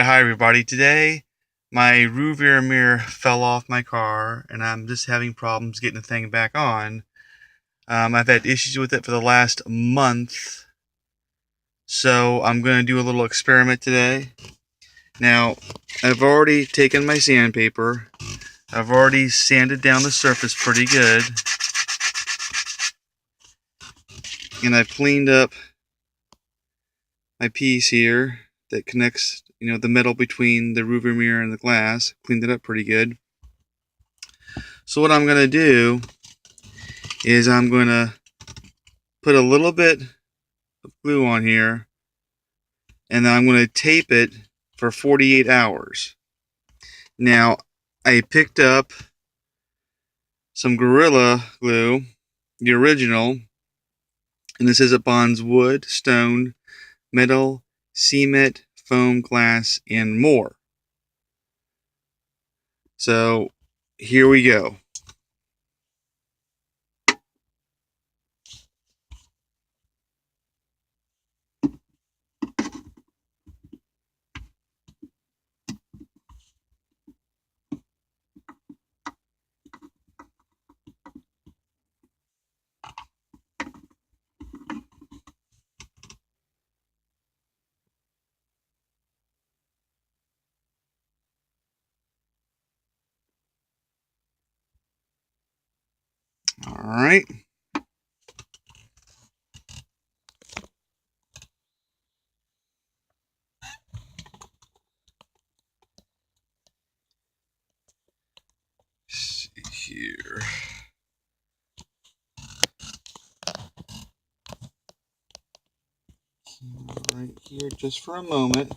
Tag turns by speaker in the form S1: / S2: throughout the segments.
S1: Hi everybody. Today my rear mirror fell off my car and I'm just having problems getting the thing back on. I've had issues with it for the last month, so I'm going to do a little experiment today. Now, I've already taken my sandpaper. I've already sanded down the surface pretty good, and I've cleaned up my piece here that connects, the metal between the rearview mirror and the glass. Cleaned it up pretty good. So what I'm going to do is I'm going to put a little bit of glue on here, and then I'm going to tape it for 48 hours. Now, I picked up some Gorilla Glue, the original, and this says it bonds wood, stone, metal, cement, foam, glass, and more. So, here we go. Alright. See here. Right here, just for a moment.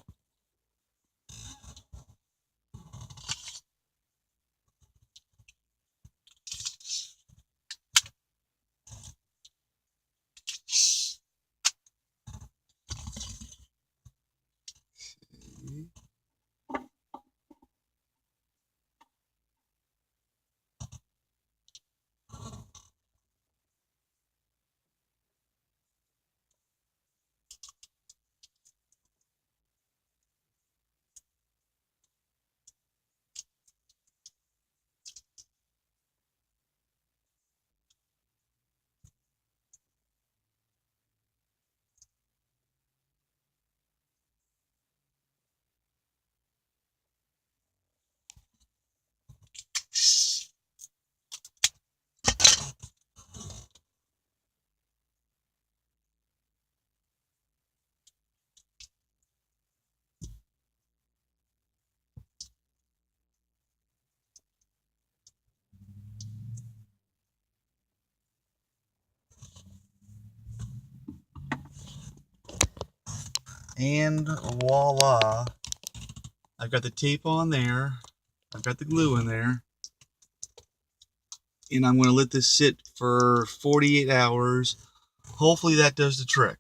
S1: And voila, I've got the tape on there, I've got the glue in there, and I'm going to let this sit for 48 hours. Hopefully that does the trick.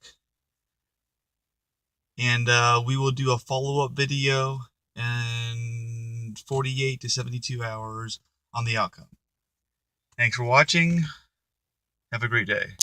S1: And we will do a follow-up video in 48 to 72 hours on the outcome. Thanks for watching. Have a great day.